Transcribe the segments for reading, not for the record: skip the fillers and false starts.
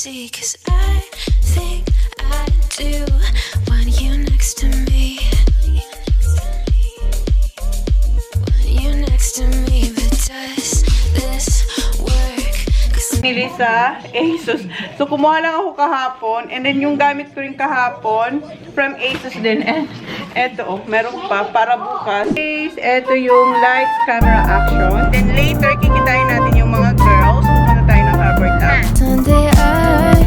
see, 'cause I think I do want you next to me. Want you next to me, but does this work? Nili sa ASUS. So, kumuha lang ako kahapon. And then, yung gamit ko rin kahapon from ASUS din. And eto, oh, meron pa para bukas. Eto yung lights, camera, action. Then, later, kikitain natin yung mga girls. Pupunta tayo ng Harbor Town. Sunday I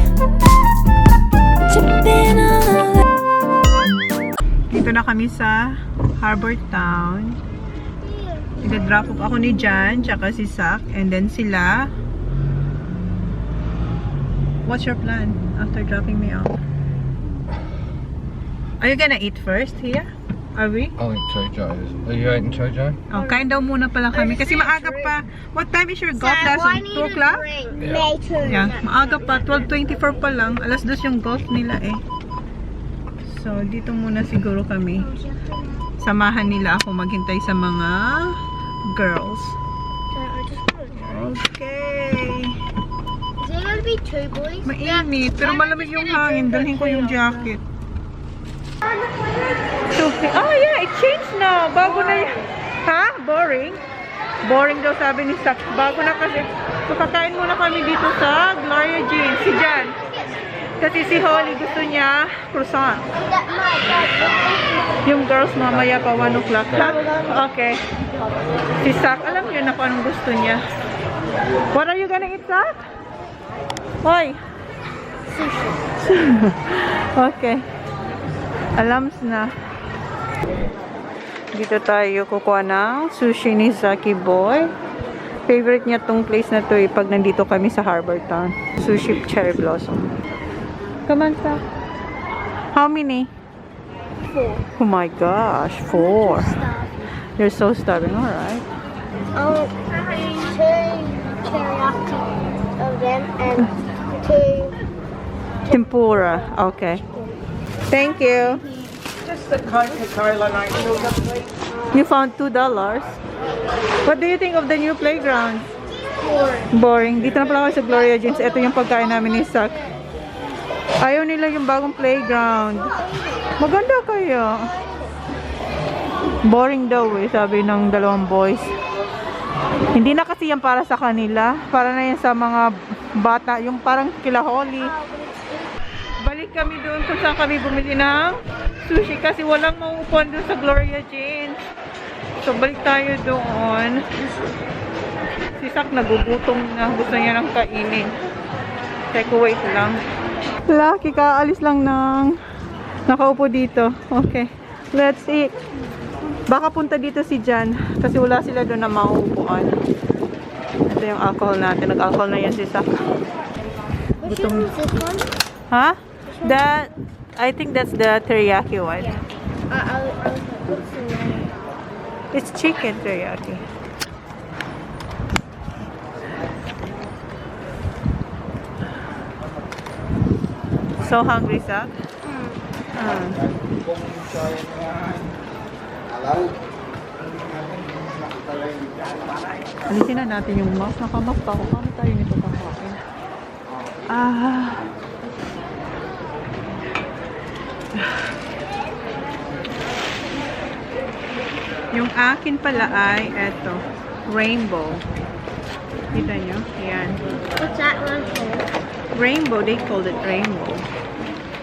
tipping on. Dito na kami sa Harbor Town. Nag-drop off ako ni Jan, tsaka si Sak. And then sila. What's your plan after dropping me off? Are you gonna eat first here? Are we? I'll eat Chojo's. Are you eating Chojo? Oh, kain daw muna pala kami. Kasi maaga pa. What time is your golf lesson? 2 o'clock? Yeah, maaga pa. 12:24 pa lang. Alas 2 yung golf nila eh. So, dito muna siguro kami. Samahan nila ako maghintay sa mga girls. Okay. Be two boys. Mainit, pero malamig yung hangin. Dalhin ko yung jacket. So, oh yeah, it changed na. Bago na yan. Ha? Boring? Boring daw sabi ni Sak. Bago na kasi. So, kakain muna kami dito sa Gloria Jean. Si Jan. Kasi si Holly gusto niya croissant. Yung girls mamaya pa 1 o'clock. Ha? Okay. Si Sak, alam niyo na kung anong gusto niya. What are you gonna eat, Sak? Hoy! Sushi. Okay. Alams na. Dito tayo kukuha ng sushi ni Zaki Boy. Favorite niya tong place na to eh, pag nandito kami sa Harbor Town. Sushi Cherry Blossom. Come on, Sak. How many? 4. Oh my gosh, 4. You're so starving, alright. Oh, 2 teriyaki of them and 2 Tempura. Okay. Thank you. Just the Coca-Cola night. You found $2. What do you think of the new playground? Boring. Dito na pala ako sa Gloria Jeans. Ito yung pagkain namin ni Sak. Ayaw nila yung bagong playground. Maganda kaya. Boring daw eh, sabi ng dalawang boys. Hindi na kasi yan para sa kanila. Para na yan sa mga bata. Yung parang kila Holly. Balik kami doon kung saan kami bumili ng sushi. Kasi walang mauupuan doon sa Gloria Jeans. So balik tayo doon. Si Sak nagugutom na. Gusto niya ng kainin. Teka, wait lang. Lucky, kaalis lang ng nakaupo dito. Okay. Let's eat. Baka punta dito si Jan kasi wala sila doon na mauupuan. Ito yung alcohol natin. Nag-alcohol na yan si Sak. Gutom. Ha? That, I think that's the teriyaki one. It's chicken teriyaki. So hungry, Sak? Alisin na natin yung mask. Nakamask pa ako. Paano tayo nito kakain? Yung akin pala ay eto. Rainbow. Kita nyo? Ayan. What's that one called? Rainbow. They called it rainbow.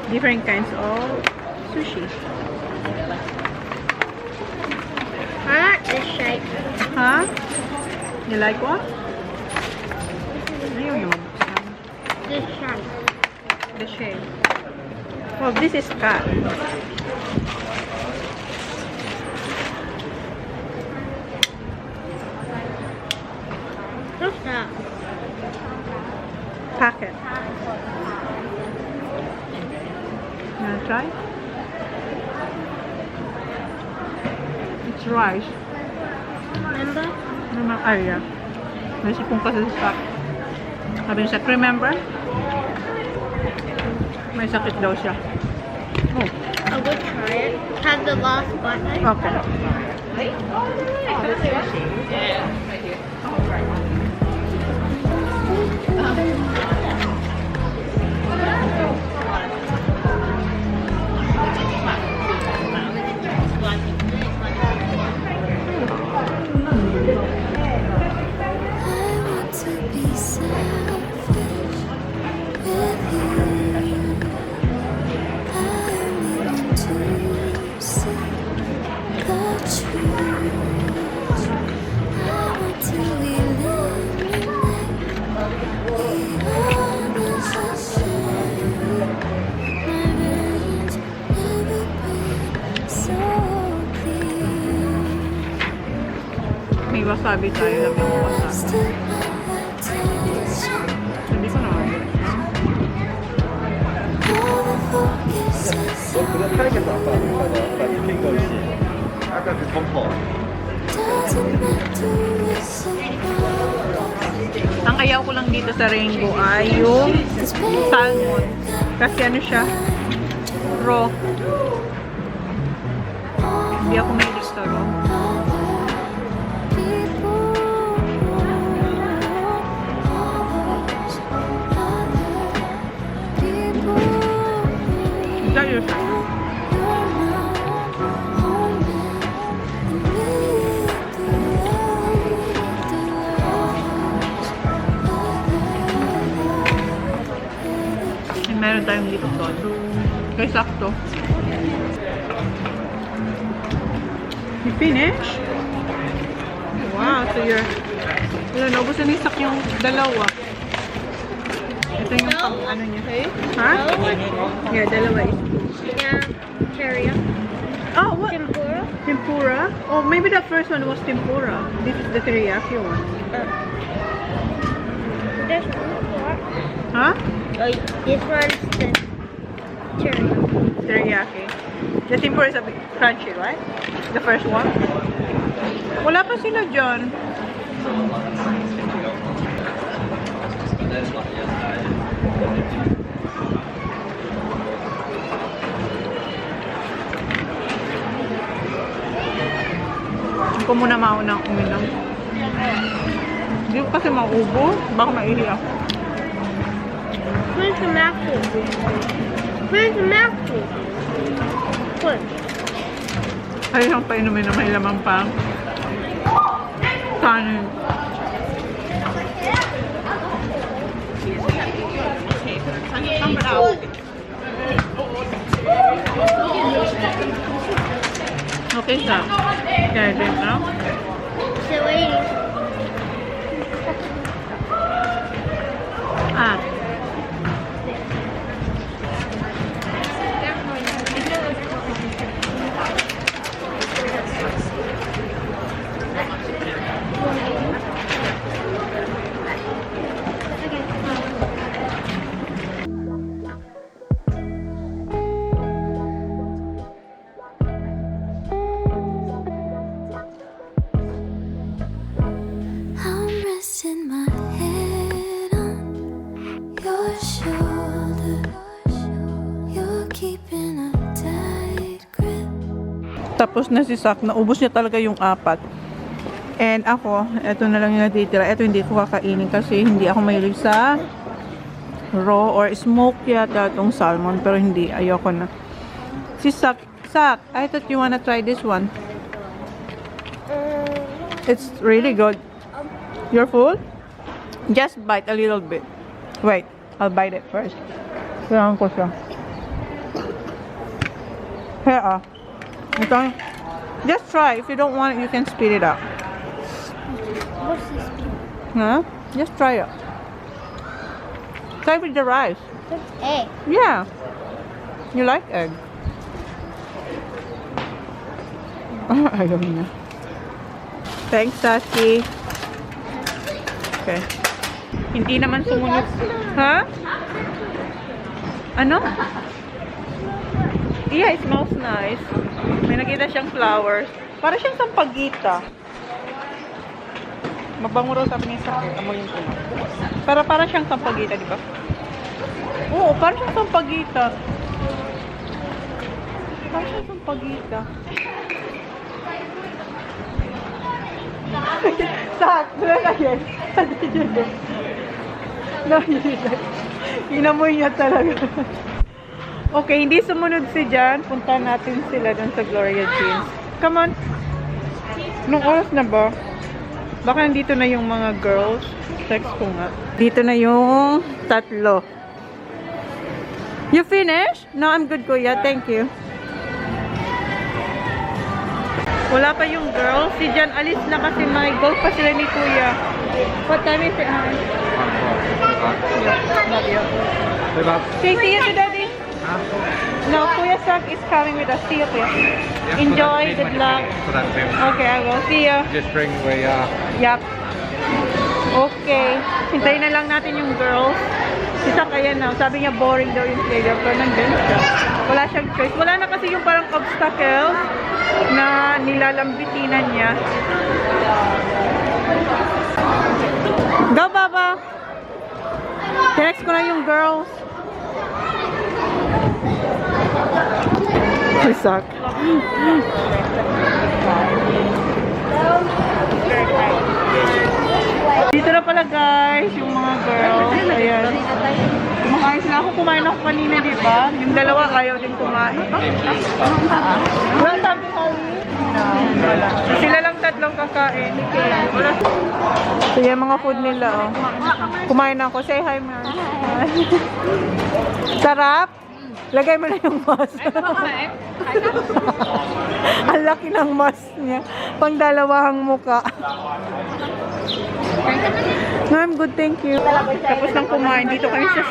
Different kinds of sushi. I like this shape. Huh? You like what? Ayaw yung mabuksan. This shape. The shape. Well, this is cat. What's that? Packet. Wanna try? It's rice. Remember? Naman, yeah. May sipong kasi sa sabi niya, remember? May sakit daw siya. Oh. I would try it. Have the last bite. Okay. wasabi tayo lang yung wasabi. Hindi ko naman. Ang ayaw ko lang dito sa rainbow ay yung salmon. Kasi ano siya? Raw. Hindi ako mahilig sa raw. Dahil siya. Meron tayong dito doon. Kaya sakto. You finish? Wow, so you're... Yun, naubusan ni Sak yung dalawa. Ito yung pang ano niya. Ha? Yeah, dalawa is. Yeah, teriyaki. Oh, what? Tempura. Tempura? Oh, maybe the first one was tempura. This is the teriyaki one. There's one. Huh? Oh, this one's the teriyaki. Teriyaki. The tempura is a bit crunchy, right? The first one. Wala pa sila dyan. Hindi ko muna maunang uminom. Hindi ko kasi maubo. Baka maihi ako. Where's the mackerel? Where's the mackerel? What? Ay, ang painumin na may lamang pa. Kanin. Okay, siya. Kaya din na. Still waiting. Ah. I'm resting my head on your shoulder. You're keeping a tight grip. Tapos na si Sak, naubos niya talaga yung 4. And ako, eto na lang yung natitira. Eto hindi ko kakainin kasi hindi ako mahilig sa raw or smoked yata itong salmon. Pero hindi, ayoko na. Si Sak, I thought you wanna try this one. It's really good. You're full? Just bite a little bit. Wait, I'll bite it first. Kailangan ko siya. Here, ito. Just try. If you don't want it, you can spit it out. What's this? Huh? Just try it. Try with the rice. There's egg. Yeah. You like egg? Ayaw niya. Thanks, Sashi. Okay. Hindi naman sumunod. Ha? Ano? Yeah, it smells nice. May nakita siyang flowers. Para siyang sampagita. Mabango raw sabi niya sa akin. Amoy yung tuma. Para siyang sampagita, di ba? Oo, para siyang sampagita. Para siyang sampagita. Sak, wala na yan. Inamoy niya talaga. Okay, hindi sumunod si Jan. Punta natin sila dun sa Gloria Jeans. Come on. Nung oras na ba? Baka nandito na yung mga girls. Text ko nga. Dito na yung 3. You finish? No, I'm good, Kuya. Thank you. Wala pa yung girls. Si Jan alis na kasi may golf pa sila ni Kuya. What time is it, honey? Love you. Bye, Bob. Say see you to Daddy. No, Kuya Sak is coming with us. See you, Kuya. Enjoy. Good luck. Okay, I will. See you. Just bring where you are. Yup. Okay. Hintayin na lang natin yung girls. Si Sak, ayan na. Sabi niya boring daw yung player. Pero nandun siya. Wala siyang choice. Wala na kasi yung parang obstacles na nilalambitinan niya. Go, Baba! Text ko na yung girls. Si Sak. Dito na pala guys, yung mga girls. Ayan. Kumakain sila. Ako kumain ako kanina, di ba? Yung dalawa ayaw din kumain. Wala sabi ko. No, wala. Sila lang tatlong kakain. Wala. So yan mga food nila. Oh. Kumain ako. Say hi, Mar. Sarap? Lagay mo na yung mask. Ang laki ng mask niya. Pang dalawang muka. No, I'm good, thank you. Tapos nang kumain, dito kami sa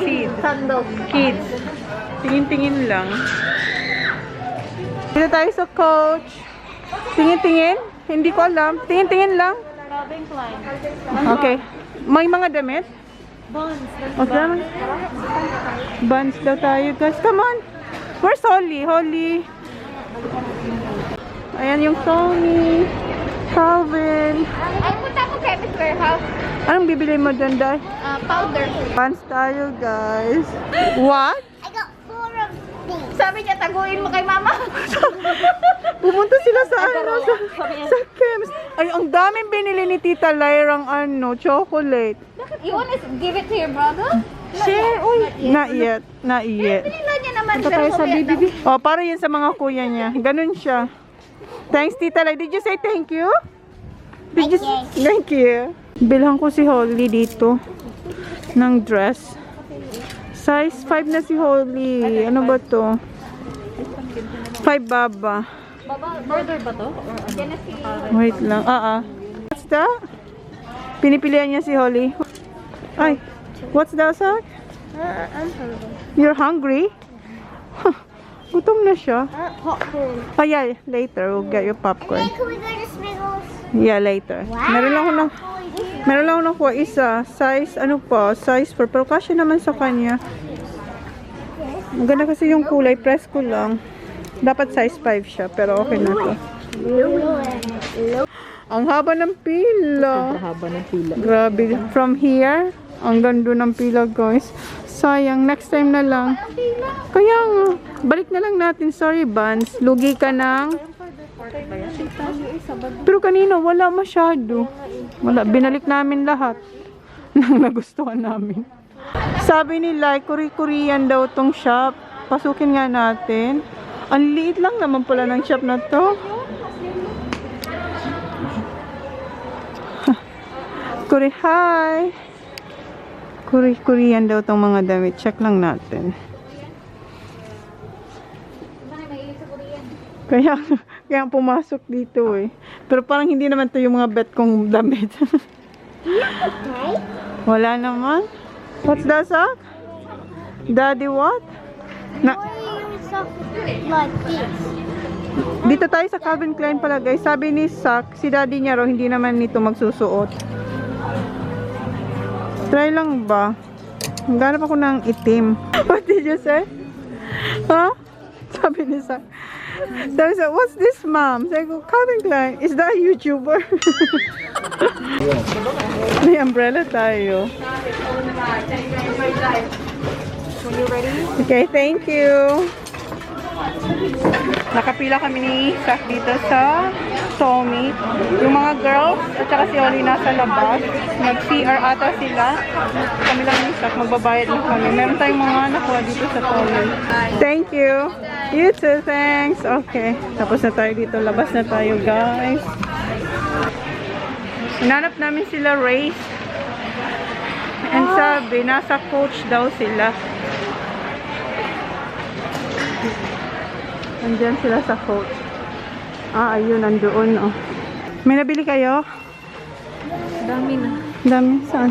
Kids. Tingin-tingin lang. Dito tayo sa coach. Tingin-tingin? Hindi ko alam. Tingin-tingin lang. Okay. May mga damit? Okay. Buns daw tayo, guys. Come on. Where's Holly? Holly. Ayan yung Tony. Calvin. Ay, punta ako Chemist Warehouse. Anong bibili mo dyan, Day? Powder. Buns tayo, guys. What? I got 4 of these. Sabi niya, taguin mo kay mama. Pumunta sila sa sa Kems. Ay, ang daming binili ni Tita Lyrang chocolate. You wanna give it to your brother? Share, uy. Not yet. Not yet. Pinila niya naman. Punta tayo sa BBB. Oh, para yan sa mga kuya niya. Ganun siya. Thanks, Tita Lay. Did you say thank you? Did you? Thank you. Bilhan ko si Holly dito ng dress. Size 5 na si Holly. Ano ba to? 5 baba. Border ba to? Wait lang. What's that? Pinipilian niya si Holly. Ay, what's that, Sak? I'm hungry. You're hungry? Huh, gutom na siya. Popcorn. Oh yeah, later we'll get your popcorn. Can we go to Smiggles? Yeah, later. Meron lang ako nakuha isa. Size, size 4. Pero kasya naman sa kanya. Maganda kasi yung kulay. Press ko lang. Dapat size 5 siya. Pero okay na to. Ang haba ng pila. Grabe. From here, ang ganda ng pila, guys. Sayang. Next time na lang. Kaya nga. Balik na lang natin. Sorry, Vans. Lugi ka ng... Pero kanina, wala masyado. Wala. Binalik namin lahat ng nagustuhan namin. Sabi nila, Korean daw tong shop. Pasukin nga natin. Ang liit lang naman pala ng shop na to. Hi! Korean daw tong mga damit. Check lang natin. Kaya pumasok dito eh. Pero parang hindi naman to yung mga bet kong damit. Wala naman. What's that, Sak? Daddy what? Like this. Dito tayo sa Calvin Klein pala, guys. Sabi ni Sak, si daddy niya raw hindi naman nito magsusuot. Try lang ba? Ganap ako ng itim. What did you say? Huh? Sabi ni Sak. Sabi sa, what's this, mom? Sabi ko, Calvin Klein. Is that a YouTuber? May umbrella tayo. Okay, thank you. Nakapila kami ni Sak dito sa Tommy. Yung mga girls at saka si Oli nasa labas. Nag-CR ata sila. Kami lang ni Sak, magbabayad na kami. Meron tayong mga nakuha dito sa Tommy. Thank you. You too, thanks. Okay, tapos na tayo dito. Labas na tayo, guys. Hinanap namin sila Race. And sabi, nasa coach daw sila. Andiyan sila sa coach. Ayun, nandoon, oh. May nabili kayo? Dami na. Dami, saan?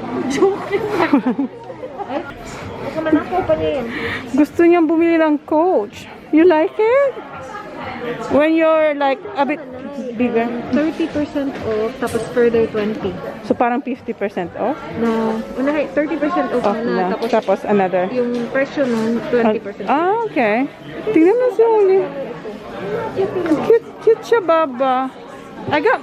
naman ako pa niya yan. Gusto niyang bumili ng Coach. You like it? When you're like a bit bigger. 30% off, tapos further 20. So parang 50% off? No, unahin, 30% off Oh, na, na. Tapos another. yung presyo nun, 20%. Ah, okay. Tingnan mo si Oli. Cute, cute siya, Baba. I got...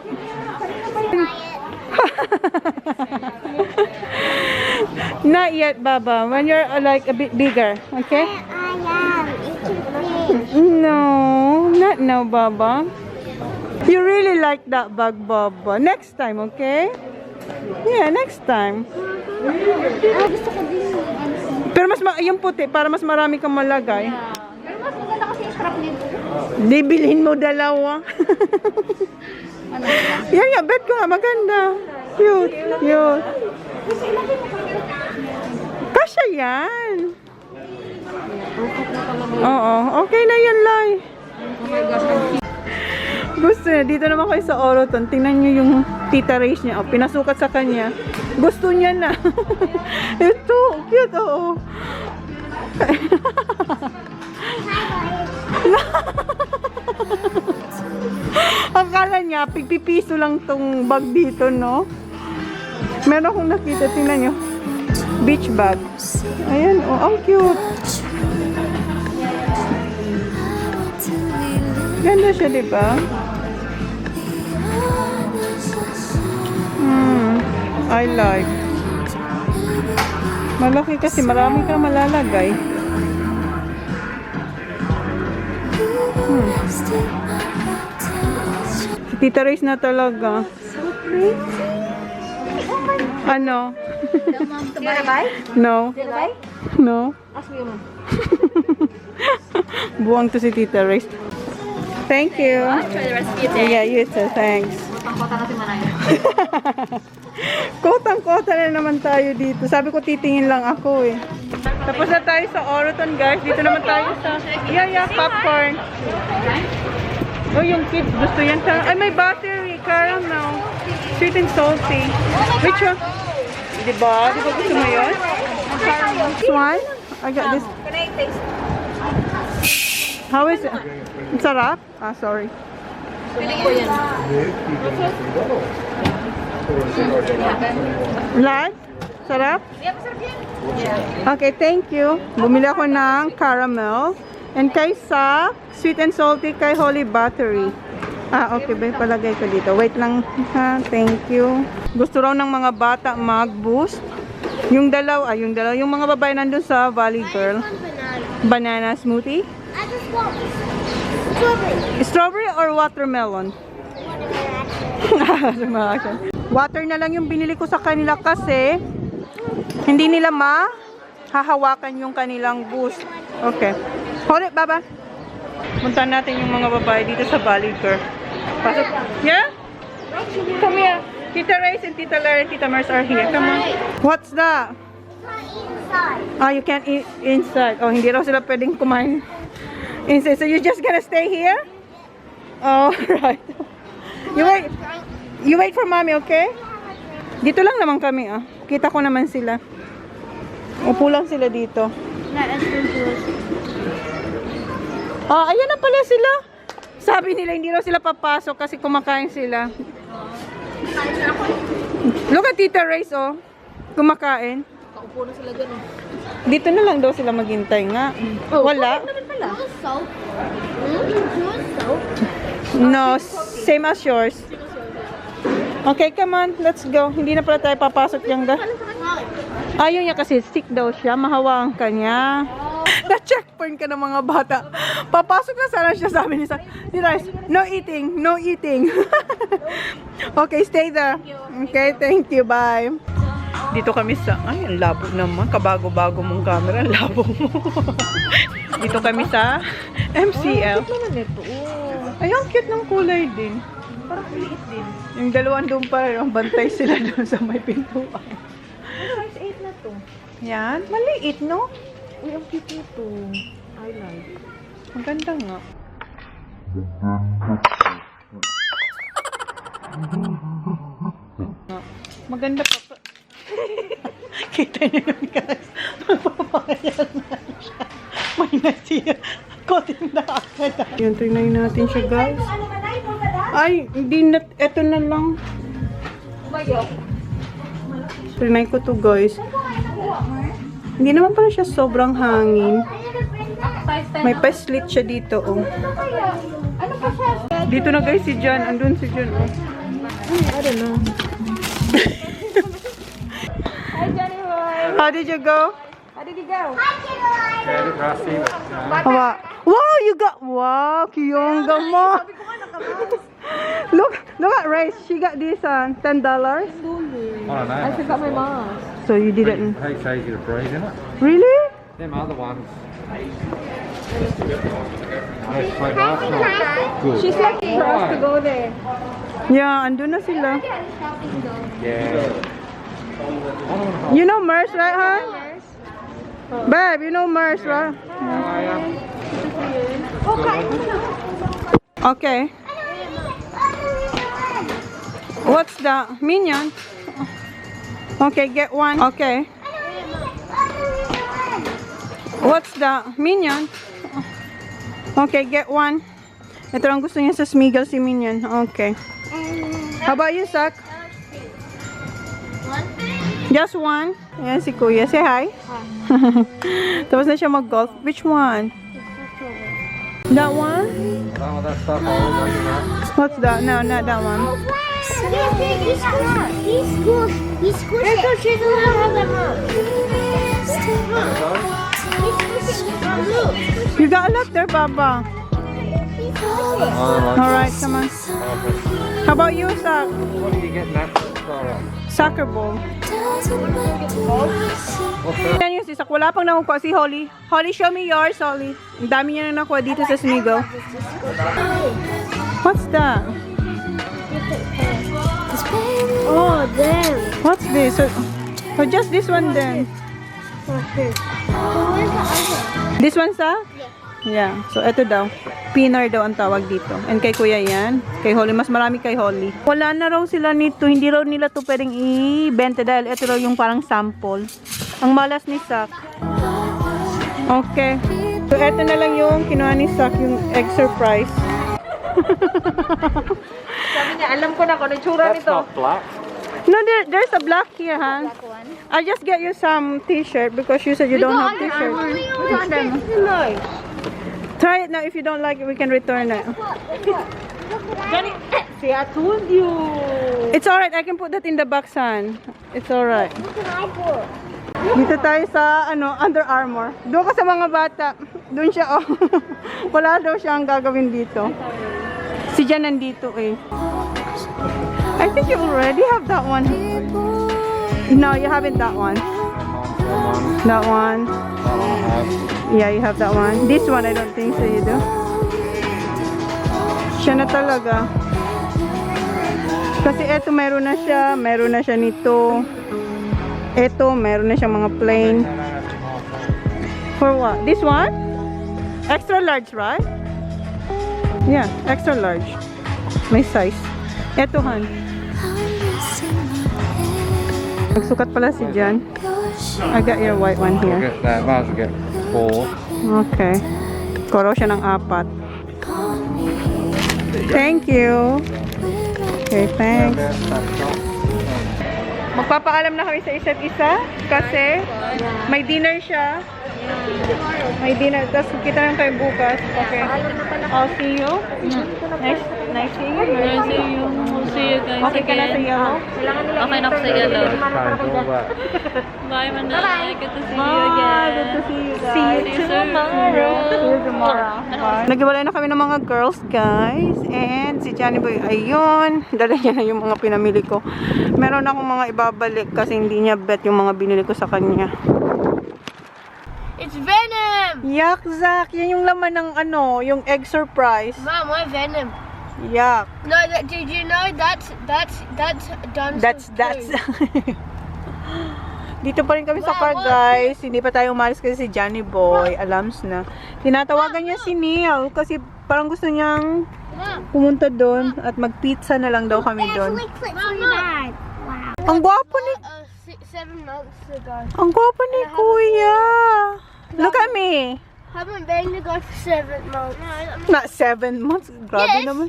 Not yet, Baba. When you're like a bit bigger, okay? No, not now, Baba. You really like that bag, Baba. Next time, okay? Yeah, next time. Gusto ko din Pero mas yung puti para mas marami kang malagay. Pero mas maganda kasi yung strap nito. Di bilhin mo dalawa. Yan nga, bet ko nga maganda. Cute, cute. Kasya yan. Oo, okay na yan, Lai. Gusto niya, dito naman kayo sa Oroton. Tingnan niyo yung tita race niya. Oh, pinasukat sa kanya. Gusto niya na. Ito, cute, oo. Akala niya, pigpipiso lang tong bag dito, no? Meron akong nakita, tingnan niyo. Beach bag. Ayan, oh, ang cute. Ganda siya, di ba? I like. Malaki kasi, marami kang malalagay. Si Tita Race na talaga. So pretty. Ano? You wanna buy? No. You buy? No. Ask me mom. Buwang to si Tita Race. Thank you. Try the rest of your day. Yeah, you too. Thanks. Pangkota na si Manay. Kotang-kota na naman tayo dito. Sabi ko titingin lang ako eh. Tapos na tayo sa Oroton, guys. Dito naman tayo sa... Yeah, popcorn. Oh, yung kids gusto yan. Ay, may battery. Caramel. Sweet and salty. Which one? Diba? Diba gusto mo yun? This one? I got this. Can I taste? How is it? Ang sarap? Ah, sorry. Piling ko yan. Lahat? Sarap? Yeah, masarap yan. Okay, thank you. Bumili ako ng caramel. And kay Sa, sweet and salty kay Holy Battery. Ah, okay ba? Palagay ko dito. Wait lang ha. Thank you. Gusto raw ng mga bata mag-boost. Yung dalaw, yung mga babae nandun sa Valley Girl. Banana smoothie. I just want strawberry. Strawberry or watermelon? Water na lang yung binili ko sa kanila kasi hindi nila hahawakan yung kanilang boost. Okay. Hold it, Baba. Puntahan natin yung mga babae dito sa Valley Girl. Pasok. Yeah? Come here. Tita Race and Tita Lara and Tita Mars are here. Come on. What's that? Ah, you can't eat inside. Oh, hindi raw sila pwedeng kumain inside. So you're just gonna stay here? Oh, right. You wait for mommy, okay? Dito lang naman kami, ah. Kita ko naman sila. Upo lang sila dito. Ah, ayan na pala sila. Sabi nila hindi raw sila papasok kasi kumakain sila. Look at Tita Race, oh. Kumakain. Kaupo na sila dyan eh. Dito na lang daw sila maghintay nga. Wala. Soap? Soap? No, same as yours. Okay, come on. Let's go. Hindi na pala tayo papasok yung ayaw niya kasi sick daw siya. Mahawaan ka niya. Na-checkpoint ka ng mga bata. Papasok na sana siya, sabi ni Rice. No eating. No eating. Okay, stay there. Okay, thank you. Bye. Dito kami sa... Ay, ang labo naman. Kabago-bago mong camera. Ang labo mo. Dito kami sa MCL. Ay, ang cute ng kulay din. Parang liit din. Yung dalawang doon pa rin. Bantay sila doon sa may pintuan. Size 8 na to. Yan. Maliit, no? Uy, ang cute nito. I like. Ang ganda nga. Maganda pa. Kita niyo yun, guys. May nasiya. Kotin na agad. Yan, tingnan natin siya, guys. Ay, hindi na. Eto na lang. Tingnan ko to, guys. Hindi naman pala siya sobrang hangin. May pa-slit siya dito, oh. Dito na, guys, si John. Andun si John, oh. I don't know. Hi, Johnny boy. How did you go? How did you go? Wow, you got, wow, kiyongga mo. Look at Rice. She got this $10. I don't know. I forgot my mask. So you didn't. It's easy to breathe, isn't it? Really? Them other ones. Good. She's looking for us to go there. Yeah, andun na sila. Yeah. You know Merce, right, huh? Babe, you know Merce, right? Okay. What's the minion? Okay, get one. Okay. What's the minion? Okay, get one. Ito lang gusto niya sa Smiggle si Minion. Okay. How about you, Sak? Just one. Ayan si Kuya. Say hi. Tapos na siya mag-golf. Which one? That one? Oh, that stuff I always like that. What's that? No, not that one. You got a lot there, Baba. Alright, come on. How about you, Sak? What do you get that? Soccer ball. What's that? Yan yung si Sak. Wala pang nakukuha si Holly. Holly, show me yours, Holly. Ang dami niya na nakuha dito sa Smiggle. What's that? Oh, damn. What's this? So just this one then. Okay. Where's the other? This one, Sak? Yeah. So, ito daw. Pinner daw ang tawag dito. And kay Kuya yan. Kay Holly. Mas marami kay Holly. Wala na raw sila nito. Hindi raw nila to pwedeng i-benta dahil ito raw yung parang sample. Ang malas ni Sak. Okay. So, ito na lang yung kinuha ni Sak. Yung egg surprise. Sabi niya, alam ko na kung ano tsura That's nito. not black. No, there's a black here, huh? I just get you some t-shirt because you said you don't have t-shirt. Try it now. If you don't like it, we can return it. Johnny, see, I told you. It's alright. I can put that in the box, son. It's alright. What can I put? Dito tayo sa, Under Armour. Doon ka sa mga bata. Doon siya, oh. Wala daw siyang gagawin dito. Si Jan nandito, eh. I think you already have that one. No, you haven't that one. That one. Yeah, you have that one. This one, I don't think so you do. Siya na talaga. Kasi eto, meron na siya nito. Eto, meron na siyang mga plain. For what? This one? Extra large, right? Yeah, extra large. May size. Eto, han. Nagsukat pala si Jan. I got your white one I'll here. get that. Might as well get 4. Okay. Koro siya ng 4. Thank you. Okay, thanks. Magpapaalam na kami sa isa't isa kasi may dinner siya. May dinner. Tapos kita lang tayo bukas. Okay. I'll see you. Nice seeing you. Nice seeing you. We'll see you guys Okay ka na sa again. yellow? Okay na ako sa yellow. Bye, Manay. Good to see you again. Good to see you guys. See you tomorrow. See you tomorrow. Bye. Naghiwalay na kami ng mga girls, guys. And si Johnny Boy, ayun. Dala niya na yung mga pinamili ko. Meron akong mga ibabalik kasi hindi niya bet yung mga binili ko sa kanya. It's Venom! Yak, Zach. Yan yung laman ng yung egg surprise. Mom, what Venom? Yak. No, did you know that's done. That's. Dito pa rin kami sa car, guys. Hindi pa tayo umalis kasi si Johnny Boy. Alams na. Tinatawagan niya si Neil kasi parang gusto niyang pumunta doon at mag-pizza na lang daw kami doon. Ang gwapo ni 7 months ago. Ang gwapo ni Kuya. Look at me. Haven't been to go for 7 months. Not 7 months. Grabe Yes. naman.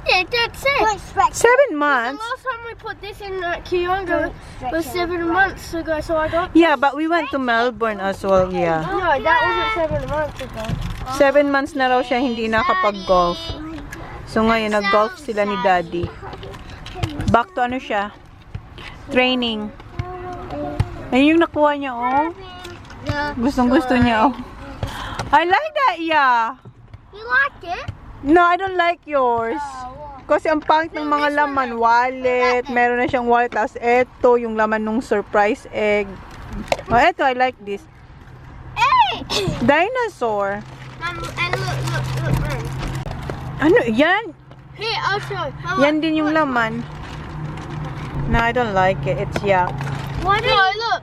Yeah, that's it. 7 The months? last time we put this in Kyoto was 7 months ago, so I got. Yeah, but we went to Melbourne as well, yeah. No, that wasn't 7 months ago. 7 months na raw siya hindi nakapag-golf. So ngayon, nag-golf sila ni Daddy. Back to ano siya? Training. Ayun yung nakuha niya, oh. Gustong-gusto niya, oh. I like that, yeah. You like it? No, I don't like yours. Kasi ang pangit ng mga laman. Wallet. Meron na siyang wallet. Tapos eto, yung laman nung surprise egg. Oh, eto, I like this. Hey! Dinosaur. And look. Ano, yan? Here, I'll show. Yan din yung laman. No, I don't like it. It's yuck. Why do look.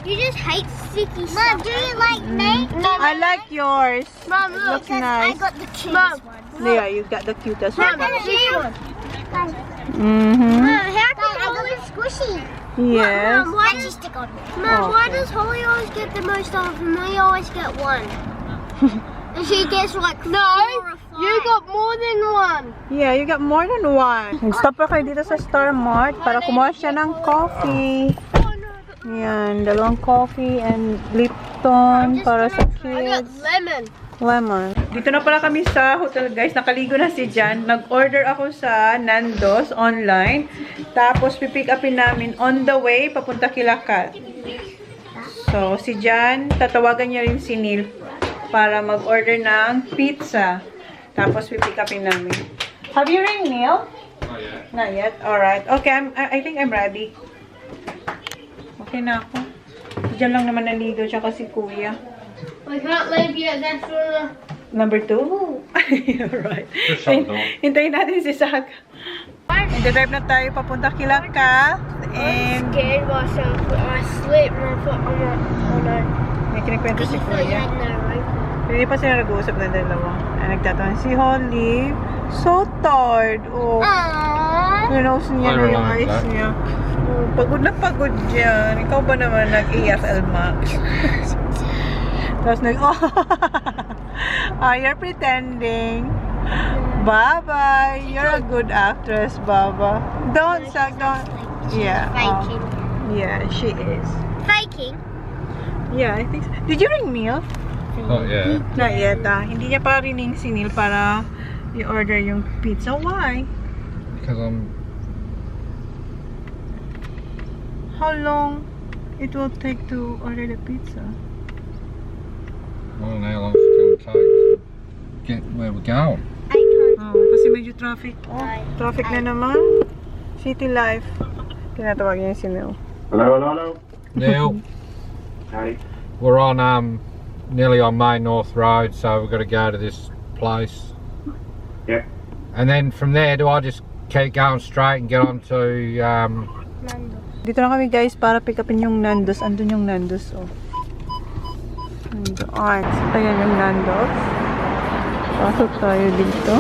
You just hate sticky stuff. Mom, do you like me? No, I like yours. Mom, It look. looks nice. I got the cutest one. Yeah, you got the cutest Mom, one. this one. Mm-hmm. Mom, how come Holly squishy? Yes. Mom, why does stick on? Mom, why does Holly always get the most of them? We always get one. And she gets like 4 or 5. You got more than one. Yeah, you got more than one. Stop pa kayo dito sa Star Mart para kumuha siya ng coffee. Oh no, Yan, 2 coffee and Lipton para sa I got kids. lemon. Dito na pala kami sa hotel, guys. Nakaligo na si Jan. Nag-order ako sa Nando's online. Tapos pipick upin namin on the way papunta Kilakat. So, si Jan, tatawagan niya rin si Neil para mag-order ng pizza. Tapos pipick upin namin. Have you ring Neil? Not yet. Not yet? Alright. Okay, I think I'm ready. Okay na ako. Diyan lang naman naligo siya kasi kuya. We can't leave yet. That's Number 2? Alright. Just shut the door. Hintayin natin si Sag. Drive na tayo papunta Kilakat. And scared myself, but I slipped and I thought, oh no. may kinikwento si You thought you kuya. had no rope. Hindi pa sila nag-uusap ng dalawa. Nagtatawan si Holly. So tired. Oh. Aww. Pinost niya I na yung realize eyes that. niya. Oh, pagod na pagod dyan. Ikaw ba naman nag-EFL Max? Tapos you're pretending. Baba, you're a good actress, Baba. Don't, Sag, don't. Yeah. Faking. Yeah, she is. Faking? Yeah, I think so. Did you ring Neil? Not yet. Not yet, Hindi niya pa rining si Neil para i-order yung pizza. Why? Because I'm. How long it will take to order the pizza? I don't know how long it's going to take to get where we're going. Oh, kasi medyo traffic. Oh, traffic na naman. City life. Tinatawag niya si Neil. Hello. Neil, Hey. we're on nearly on Main North Road, so we've got to go to this place. Yep. And then from there, do I just keep going straight and get on to Dito na kami guys para pick upin yung Nando's. Andun yung Nando's, oh. Nandoon. Ayan yung Nando's. Pasok tayo dito.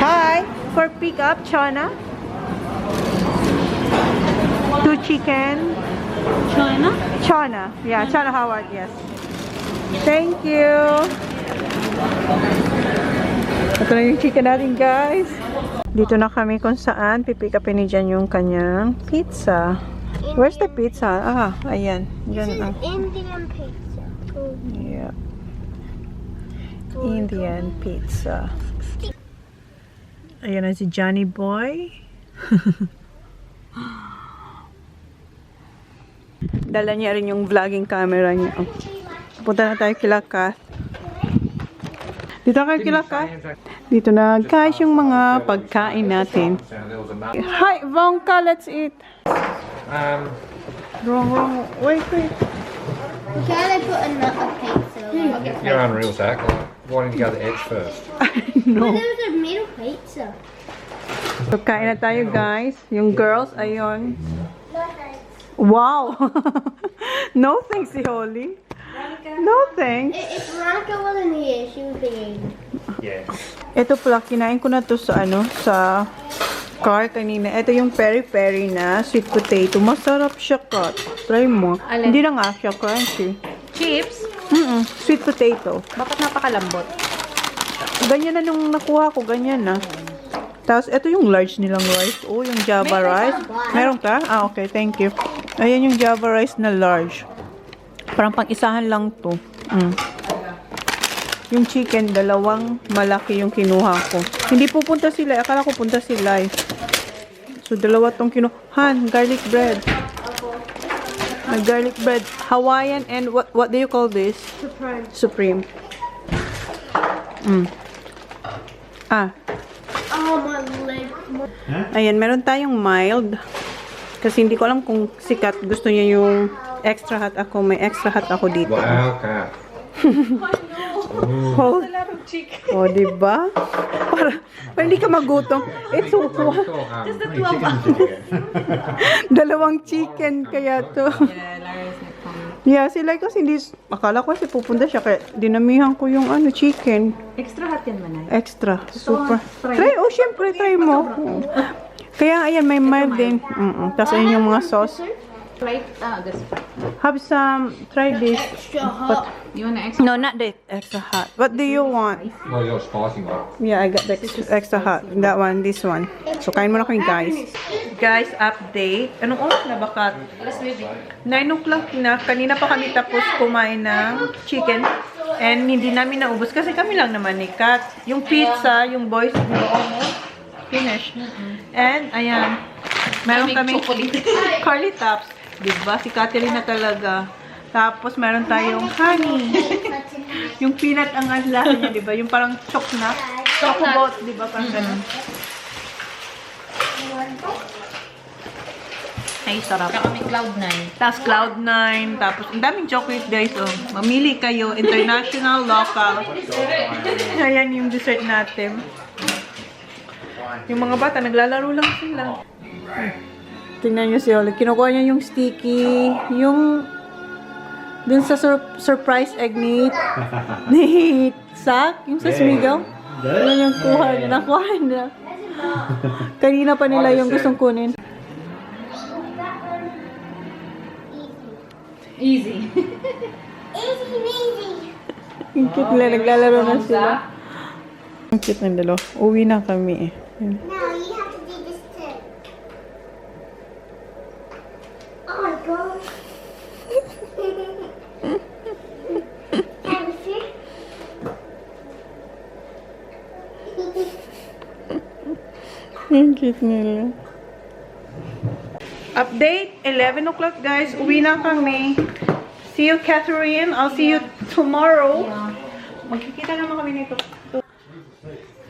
Hi! For pick up, Chona. 2 chicken. Chona? Chona. Yeah, Chona Howard, yes. Thank you. Ito na yung chicken natin, guys. Dito na kami kung saan pipick upin ni Jan yung kanyang pizza. Where's the pizza? Ah, ayan. This Diyan, is Indian pizza. Yeah. Indian pizza. Ayan na si Johnny Boy. Dala niya rin yung vlogging camera niya. Punta na tayo Kilakat. Dito kayo Kilakat. Dito na guys yung mga pagkain natin. Hi, Vonka, let's eat. Wrong. Wait. Can I put another pizza? You're unreal, Zach. Why didn't you go to the edge first? No. There was a middle pizza. Pagkain na tayo guys. Yung girls, ayun. Wow! No thanks, si Holly. No thanks. If Veronica wasn't here, she would be eating. Yeah. Ito pala, kinain ko na to sa Car kanina. Ito yung peri-peri na sweet potato. Masarap siya, Kat. Try mo. Alin? Hindi na nga siya crunchy. Chips? Sweet potato. Bakit napakalambot? Ganyan na nung nakuha ko. Ganyan na. Tapos, ito yung large nilang rice. Oh, yung Java rice. Meron ka? Ah, okay. Thank you. Ayan yung Java rice na large. Parang pang-isahan lang to. Yung chicken, dalawang malaki yung kinuha ko. Hindi pupunta sila. Akala ko punta sila eh. So, dalawa tong kinuha. Han, garlic bread. Garlic bread. Hawaiian and what do you call this? Supreme. Ah. Oh, my leg. Ayan, meron tayong mild. Kasi hindi ko alam kung sikat. Gusto niya yung extra hot ako. May extra hot ako dito. Wow, cat. Oh, oh, diba? Para hindi ka magutom. It's so hot. Dalawang chicken kaya to. Yeah, sila kasi hindi, akala ko kasi pupunta siya kaya dinamihan ko yung chicken. Extra hot yan, Manay. Extra. Super. Try, oh, syempre, try mo. Kaya, ayan, may mild din. Tapos, ayun yung mga sauce. Right? This. Have some, try this. But, You want extra? no, not the extra hot. What do you want? Well, you're spicy one. Yeah, I got the extra hot. That one, this one. So, kain muna kami, guys. Guys, update. Anong oras na ba, Kat? 9 o'clock na. Kanina pa kami tapos kumain ng chicken. And hindi namin naubos kasi kami lang naman ni Kat. Yung pizza, yung boys, almost finished. And, ayan. Meron kami curly tops. Diba? Si Catherine na talaga. Tapos, meron tayong honey. Yung peanut ang lasa niya, diba? Yung parang chocolate. Chocolate, diba? Parang ganun. Ay, sarap. Saka may Cloud9. Tapos Cloud9. Tapos, ang daming chocolate, guys. Oh. Mamili kayo. International, local. Ayan yung dessert natin. Yung mga bata, naglalaro lang sila. Tingnan nyo si Oli. Kinukuha niya yung sticky. Yung dun sa surprise egg ni Sak. Yung sa Smigaw. Yun yung kuha niya. Nakuha niya. Kanina pa nila yung gustong kunin. Easy. Yung cute nila. Naglalaro na sila. Ang cute ng dalawa. Uwi na kami eh. Now you have to do this too. Oh my god. Ang cute nila. Update, 11 o'clock guys. Uwi na kami. See you, Catherine. I'll see you tomorrow. Magkikita naman kami nito.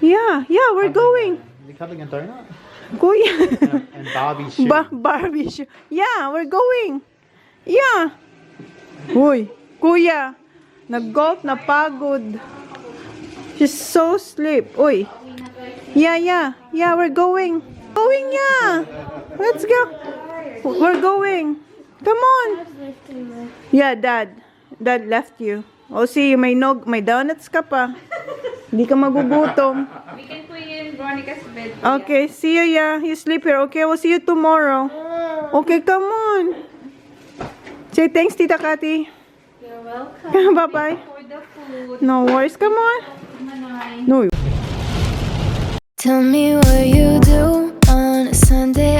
Yeah, we're going. Is he cutting a donut? Kuya. And Barbie's shoe. Barbie shoe. Yeah, we're going. Yeah. Uy, kuya. Nag-golf na pagod. She's so sleep. Uy. Yeah, we're going. Going, yeah. Let's go. We're going. Come on. Yeah, Dad. Dad left you. Oh, see, may donuts ka pa. Hindi ka magugutom. We can put you in Veronica's bed. Okay, see you, yeah. You sleep here. Okay, we'll see you tomorrow. Okay, come on. Say thanks, Tita Cathy. You're welcome. Bye-bye. For the food. No worries. Come on. Manay. No. Tell me what you do on a Sunday.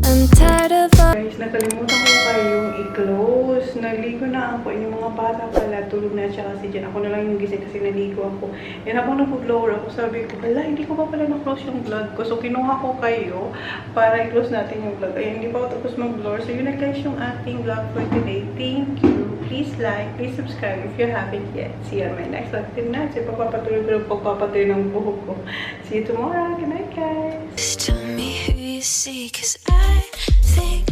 I'm tired of all Guys, nakalimutan ko kayong i-close. Naligo na ako. Yung mga bata pala, tulog na siya kasi dyan. Ako na lang yung gising kasi naligo ako. And habang nag-blower ako, sabi ko, hala, hindi ko pa pala na-close yung vlog ko. So, kinuha ko kayo para i-close natin yung vlog. Ayun, hindi pa ako tapos mag-blower. So, yun na guys yung ating vlog for today. Thank you. Please like, please subscribe if you haven't yet. See you on my next vlog. Tignan, so pagpapatuloy ko ng pagpapatuloy ng buhok ko. See you tomorrow. Good night, guys. Tell me who you see, 'cause I think